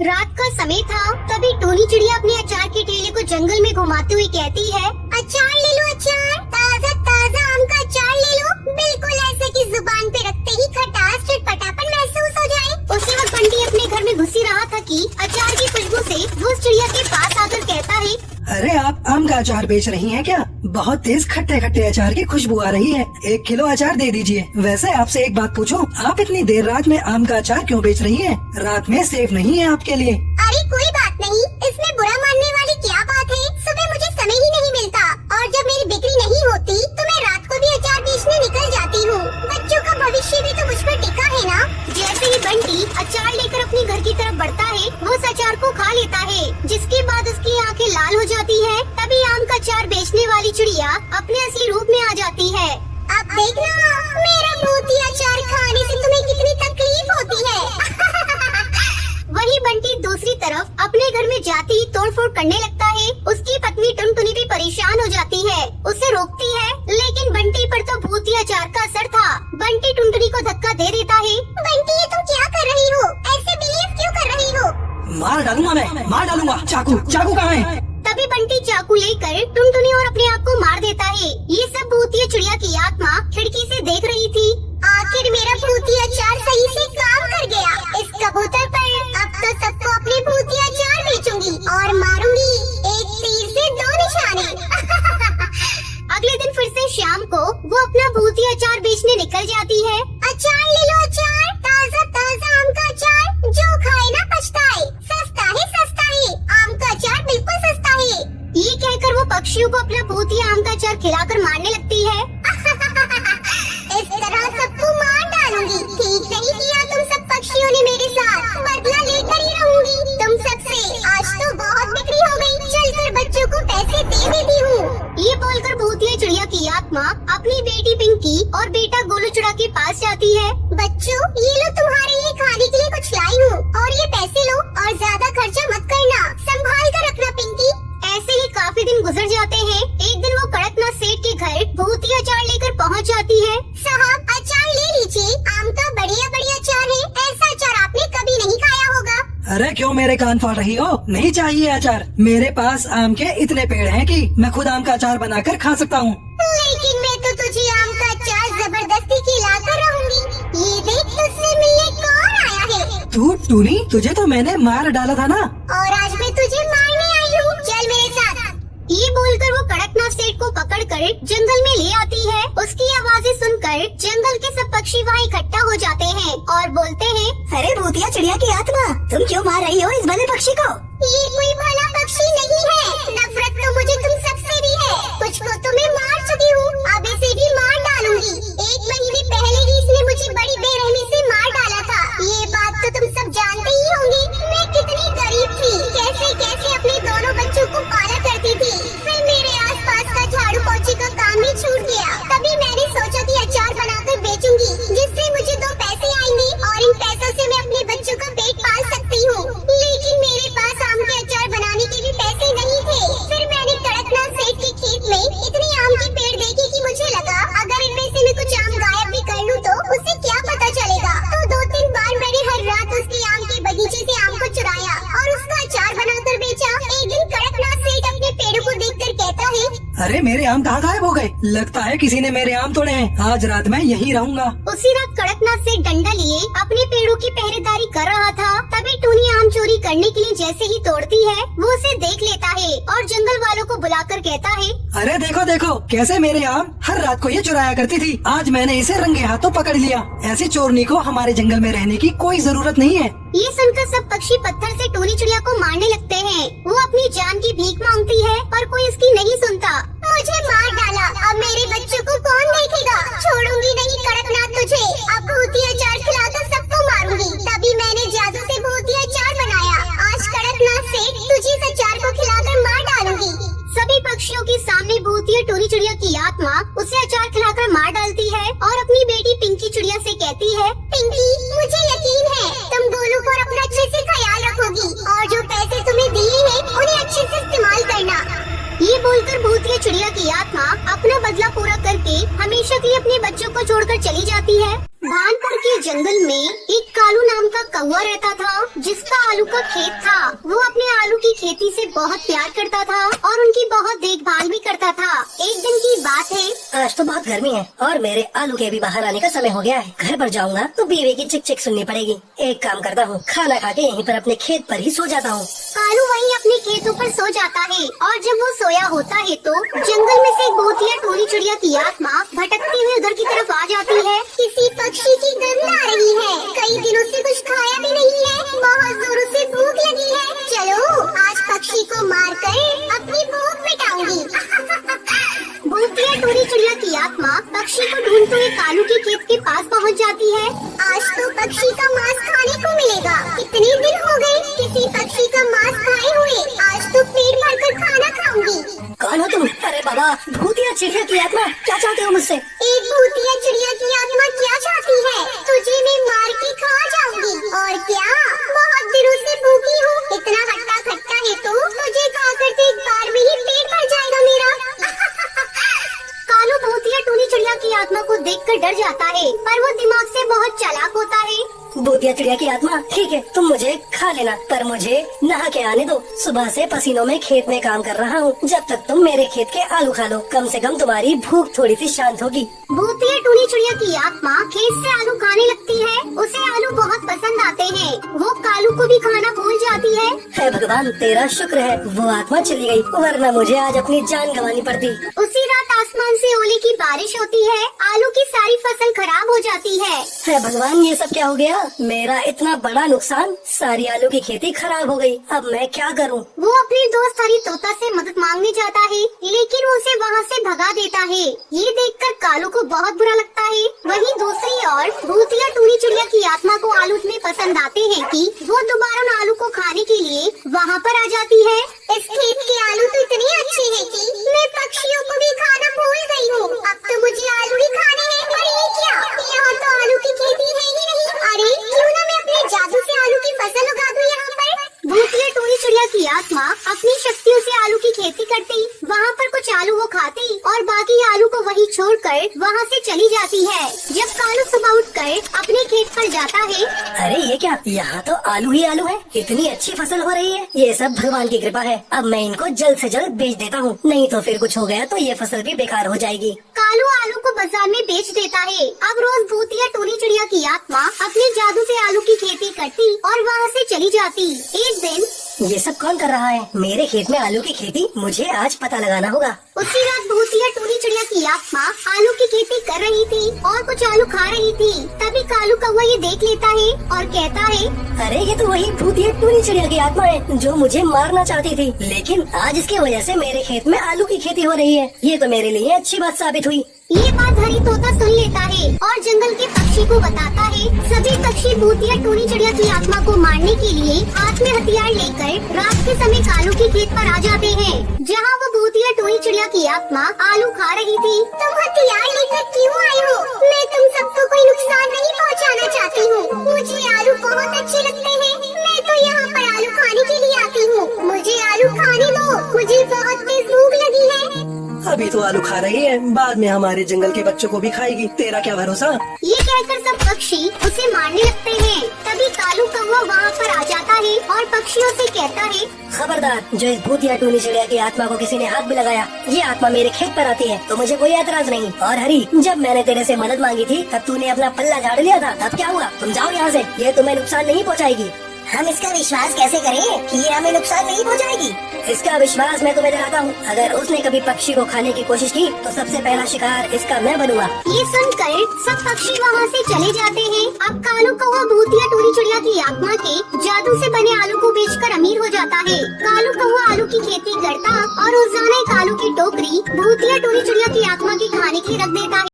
रात का समय था, तभी टोनी चिड़िया अपने अचार के ठेले को जंगल में घुमाते हुए कहती है, अचार ले लो अचार, ताज़ा ताज़ा आम का अचार ले लो, बिल्कुल ऐसे कि जुबान पे रखते ही खटास चटपटापन महसूस हो जाए। उसी वक्त बंटी अपने घर में घुस ही रहा था कि अचार की खुशबू से वो उस चिड़िया के पास आकर कहता है, अरे आप आम का अचार बेच रही हैं क्या? बहुत तेज खट्टे खट्टे अचार की खुशबू आ रही है, 1 किलो अचार दे दीजिए। वैसे आपसे एक बात पूछूं, आप इतनी देर रात में आम का अचार क्यों बेच रही हैं? रात में सेफ नहीं है आपके लिए। अरे कोई बात नहीं, इसमें बुरा मानने वाली क्या बात है। सुबह मुझे समय ही नहीं मिलता और जब मेरी बिक्री नहीं होती तो मैं रात को भी अचार बेचने निकल जाती हूँ। बच्चों का भविष्य भी तो मुझ पर टिका है ना। जैसे ही बंटी अचार लेकर अपने घर की तरफ बढ़ता है, वो उस अचार को खा लेता है, जिसके बाद उसकी आंखें लाल हो जाती है। तभी आम का अचार बेचने वाली चिड़िया अपने असली रूप में आ जाती है। अब देखना, मेरा भूती अचार खाने से तुम्हें कितनी तकलीफ होती है। वही बंटी दूसरी तरफ अपने घर में जाते ही तोड़फोड़ करने लगता है। उसकी पत्नी टुनटुनी भी परेशान हो जाती है, उसे रोकती है, लेकिन बंटी पर तो भूती अचार का असर था। बंटी टुनटुनी को धक्का दे देता है। बंटी, ये तुम क्या कर रही हो? ऐसे बिहेव क्यों कर रही हो? मार डालूंगा मैं, मार डालूंगा। चाकू चाकू कहाँ है? तभी बंटी चाकू लेकर टुनटुनी और अपने आप को मार देता है। ये सब भूतिया चिड़िया की आत्मा खिड़की से देख रही थी। आखिर मेरा भूतिया अचार सही से काम कर गया। इस कबूतर पर अब तो सबको अपने भूतिया अचार बेचूंगी और मारूंगी, एक तीर से 2 निशाने। अगले दिन फिर से शाम को वो अपना भूतिया अचार बेचने निकल जाती है। अचार ले लो अचार, ताज़ा ताज़ा आम का अचार, जो खाए ना पछताए, सस्ता है आम का अचार, बिल्कुल सस्ता है। ये कहकर वो पक्षियों को अपना भूतिया आम का अचार खिलाकर मारने लगती है। इस तरह सबको मार डालूंगी। ठीक नहीं किया तुम सब पक्षियों ने मेरे साथ, बदला लेकर ही रहूंगी तुम सबसे। आज तो बहुत बिक्री हो गई, चलकर बच्चों को पैसे दे देती हूँ। ये बोलकर भूतिया चिड़िया की आत्मा अपनी बेटी पिंकी और बेटा गोलू चुड़ा के पास जाती है। बच्चों, ये लो तुम्हारे लिए खाने के लिए कुछ लाई हूँ, और ये पैसे लो और ज्यादा खर्चा मत करना, संभाल कर रखना पिंकी। ऐसे ही काफी दिन गुजर जाते हैं। एक दिन वो कड़कनाथ सेठ के घर भूतिया अचार लेकर पहुंच जाती है। साहब, अचार ले लीजिए, आम का बढ़िया बढ़िया अचार है, ऐसा अचार आपने कभी नहीं खाया होगा। अरे क्यों मेरे कान फाड़ रही हो? नहीं चाहिए अचार। मेरे पास आम के इतने पेड़ हैं कि मैं खुद आम का अचार बनाकर खा सकता हूँ। लेकिन मैं तो तुझे आम का अचार जबरदस्ती खिलाकर रहूंगी। ये देख, तुझसे मिलने कौन आया है? तू टूनी, तुझे तो मैंने मार डाला था ना। और आज मैं तुझे मारने आई हूँ, चल मेरे साथ। ये बोलकर वो कड़कनाथ सेठ को पकड़कर जंगल में ले आती है। उसकी आवाजें सुनकर जंगल के सब पक्षी वहाँ इकट्ठा हो जाते हैं और बोलते हैं, अरे भूतिया चिड़िया की आत्मा, तुम क्यों मार रही हो इस भले पक्षी को? ये कोई भला पक्षी नहीं है, नफरत तो मुझे तुम सबसे भी है। कुछ को तो मैं मार चुकी हूँ, अब इसे भी मार डालूंगी। 1 महीने पहले ही इसने मुझे बड़ी बेरहमी से मार डाला था। ये बात तो तुम सब जानते ही होंगे। मैं कितनी गरीब थी, कैसे कैसे अपने दोनों बच्चों को पाला करती थी। फिर मेरे आसपास का झाड़ू पोछे का काम ही छूट गया। तभी मैंने सोचा कि अचार बनाकर बेचूंगी, जिससे मुझे 2 पैसे आएंगे और इन पैसों से मैं अपने बच्चों का पेट पाल सकती हूँ। लेकिन मेरे पास आम के अचार बनाने के भी पैसे नहीं थे। फिर मैंने कड़कनाथ सेठ के खेत में इतनी आम के पेड़ देखे कि मुझे लगा अगर इनमें से मैं कुछ आम गायब भी कर लूँ तो उसे क्या पता चलेगा। तो 2-3 बार मैंने हर रात उसके आम के बगीचे से आम को चुराया और उसका अचार बनाकर बेचा। एक दिन कड़कनाथ सेठ अपने पेड़ों को देखकर कहता है, अरे मेरे आम कहाँ गायब हो गए? लगता है किसी ने मेरे आम तोड़े हैं। आज रात मैं यहीं रहूंगा। उसी रात कड़कनाथ सेठ डंडा लिए अपने पेड़ों की पहरेदारी कर रहा था। तभी टूनी आम चोरी करने के लिए जैसे ही तोड़ती है, वो उसे देख लेता है और जंगल वालों को बुलाकर कहता है, अरे देखो देखो कैसे मेरे आम हर रात को ये चुराया करती थी। आज मैंने इसे रंगे हाथों पकड़ लिया। ऐसी चोरनी को हमारे जंगल में रहने की कोई जरूरत नहीं है। ये सुनकर सब पक्षी पत्थर से टूनी चिड़िया को मारने लगते हैं। वो अपनी जान की भीख मांगती है पर कोई इसकी नहीं सुनता। मुझे मार डाला, अब मेरे बच्चों को कौन देखेगा? छोड़ूंगी नहीं कड़कनाथ तुझे, अब भूतिया अचार खिलाकर सबको मारूंगी। तभी मैंने जादू से भूतिया अचार बनाया। आज कड़कनाथ सेठ तुझे इस अचार को खिलाकर मार डालूंगी। सभी पक्षियों के सामने भूतिया टोनी चिड़िया की आत्मा उसे अचार खिलाकर मार डालती है और अपनी बेटी पिंकी चिड़िया से कहती है, पिंकी, मुझे यकीन है तुम गोलू पर अपना अच्छे से ख्याल रखोगी और जो पैसे तुम्हें दिए हैं उन्हें अच्छे से इस्तेमाल करना। ये बोलकर भूतिया चिड़िया की आत्मा अपना बदला पूरा करके हमेशा के लिए अपने बच्चों को छोड़कर चली जाती है। भानपुर के जंगल में एक कालू नाम का कौवा रहता था, जिसका आलू का खेत था। वो अपने आलू की खेती से बहुत प्यार करता था और उनकी बहुत देखभाल भी करता था। एक दिन की बात है। आज तो बहुत गर्मी है और मेरे आलू के भी बाहर आने का समय हो गया है। घर पर जाऊंगा तो बीवी की चिक चिक सुननी पड़ेगी। एक काम करता हूँ, खाना खा के यहीं पर अपने खेत पर ही सो जाता हूँ। कालू वहीं अपने खेतों पर सो जाता है और जब वो सोया होता है तो जंगल में से एक भूतिया टोनी चिड़िया की आत्मा भटकती हुई उधर की तरफ आ जाती है। किसी पक्षी की गंध आ रही है। कई दिनों से कुछ खाया भी नहीं है। बहुत जोरों से भूख लगी है। चलो आज पक्षी को मार कर अपनी भूख मिटाऊंगी। भूतिया टोनी चिड़िया की आत्मा पक्षी को ढूंढते हुए कालू के खेत के पास पहुंच जाती है। आज तो पक्षी का मांस खाने को मिलेगा। कितने दिन हो गए किसी पक्षी का मांस खाए हुए। आज तो पेट भरकर खाना खाऊंगी। कौन हो तुम? अरे बाबा, भूतिया चिड़िया की आत्मा, क्या चाहते हो मुझसे? एक भूतिया चिड़िया की आत्मा क्या चाहती है? तुझे मैं मार के खा जाऊंगी। और क्या, बहुत दिनों से भूखी हूँ। इतना खट्टा खट्टा है तो तुझे खाकर तो एक बार में ही पेट भर जाएगा मेरा। कालू भूतिया टोनी चिड़िया की आत्मा को देखकर डर जाता है, पर वो दिमाग से बहुत चालाक होता है। भूतिया चिड़िया की आत्मा, ठीक है, तुम मुझे खा लेना, पर मुझे नहा के आने दो। सुबह से पसीनों में खेत में काम कर रहा हूँ। जब तक तुम मेरे खेत के आलू खा लो, कम से कम तुम्हारी भूख थोड़ी सी शांत होगी। भूतिया टोनी चिड़िया की आत्मा खेत से आलू खाने लगती है। उसे आलू बहुत पसंद आते हैं। वो कालू को भी खाना भूल जाती है। हे भगवान, तेरा शुक्र है वो आत्मा चली गई, वरना मुझे आज अपनी जान गंवानी पड़ती। उसी रात आसमान से ओले की बारिश होती है। आलू की सारी फसल खराब हो जाती है। हे भगवान, ये सब क्या हो गया? मेरा इतना बड़ा नुकसान, सारी आलू की खेती खराब हो गई। अब मैं क्या करूं? वो अपने दोस्त हरी तोता से मदद मांगने जाता है, लेकिन वो उसे वहाँ से भगा देता है। ये देखकर कालू को बहुत बुरा लगता है। वहीं दूसरी ओर भूतिया टोनी चिड़िया की आत्मा को आलू इतने पसंद आते हैं कि वो दोबारा उन आलू को खाने के लिए वहाँ पर आ जाती है। इस खेत के आलू तो इतने अच्छे हैं कि मैं पक्षियों को भी खाना भूल गई हूँ। अब तो मुझे आलू ही खाने हैं। पर ये क्या, यहाँ तो आलू की खेती है ही नहीं। अरे क्यों ना मैं अपने जादू से आलू की फसल उगा दूँ यहाँ पर। भूतिया टोनी चिड़िया की आत्मा अपनी शक्तियों से आलू की खेती करती, वहाँ पर कुछ आलू वो खाती और बाकी आलू को वहीं छोड़कर वहाँ से चली जाती है। जब कालू सुबह उठकर अपने खेत पर जाता है। अरे ये क्या, यहाँ तो आलू ही आलू है। इतनी अच्छी फसल हो रही है। ये सब भगवान की कृपा है। अब मैं इनको जल्द से जल्द बेच देता हूँ, नहीं तो फिर कुछ हो गया तो ये फसल भी बेकार हो जाएगी। कालू आलू को बाजार में बेच देता है। अब रोज भूतिया टोनी चिड़िया की आत्मा अपने जादू से आलू की खेती करती और वहाँ से चली जाती। एक दिन ये सब कौन कर रहा है? मेरे खेत में आलू की खेती, मुझे आज पता लगाना होगा। उसी रात भूतिया टोनी चिड़िया की आत्मा आलू की खेती कर रही थी और कुछ आलू खा रही थी। तभी कालू कौवा ये देख लेता है और कहता है, अरे ये तो वही भूतिया टोनी चिड़िया की आत्मा है जो मुझे मारना चाहती थी, लेकिन आज इसकी वजह से मेरे खेत में आलू की खेती हो रही है। ये तो मेरे लिए अच्छी बात साबित हुई। ये बात हरी तोता सुन लेता है और जंगल के पक्षी को बताता है। सभी पक्षी भूतिया टोनी चिड़िया की आत्मा को मारने के लिए हाथ में हथियार लेकर रात के समय कालू के खेत पर आ जाते हैं, जहाँ वो भूतिया टोनी चिड़िया की आत्मा आलू खा रही थी। तुम हथियार लेकर क्यों आए हो? मैं तुम सबको कोई नुकसान नहीं पहुँचाना चाहती हूँ। मुझे आलू बहुत अच्छे लगते हैं। मैं तो यहाँ पर आलू खाने के लिए आती हूँ। मुझे आलू खाने दो। मुझे बहुत तेज भूख लगी है। अभी तो आलू खा रही है, बाद में हमारे जंगल के बच्चों को भी खाएगी। तेरा क्या भरोसा। ये कहकर सब पक्षी उसे मारने लगते हैं। तभी कालू कौवा वहाँ पर आ जाता है और पक्षियों से कहता है, खबरदार, जो इस भूतिया टोनी चिड़िया की आत्मा को किसी ने हाथ भी लगाया, ये आत्मा मेरे खेत पर आती है तो मुझे कोई एतराज नहीं। और हरी, जब मैंने तेरे से मदद मांगी थी तब तूने अपना पल्ला झाड़ लिया था। तब क्या हुआ? तुम जाओ यहाँ से, ये तुम्हें नुकसान नहीं पहुँचाएगी। हम इसका विश्वास कैसे करें कि ये हमें नुकसान नहीं पहुँचाएगी? इसका विश्वास मैं तुम्हें दिलाता हूँ। अगर उसने कभी पक्षी को खाने की कोशिश की तो सबसे पहला शिकार इसका मैं बनूंगा। ये सुनकर सब पक्षी वहाँ से चले जाते हैं। अब कालू कौवा भूतिया टोनी चिड़िया की आत्मा के जादू से बने आलू को बेचकर अमीर हो जाता है। कालू कौवा आलू की खेती करता और रोजाना एक आलू की टोकरी भूतिया टोनी चिड़िया की आत्मा के खाने की रख देता है।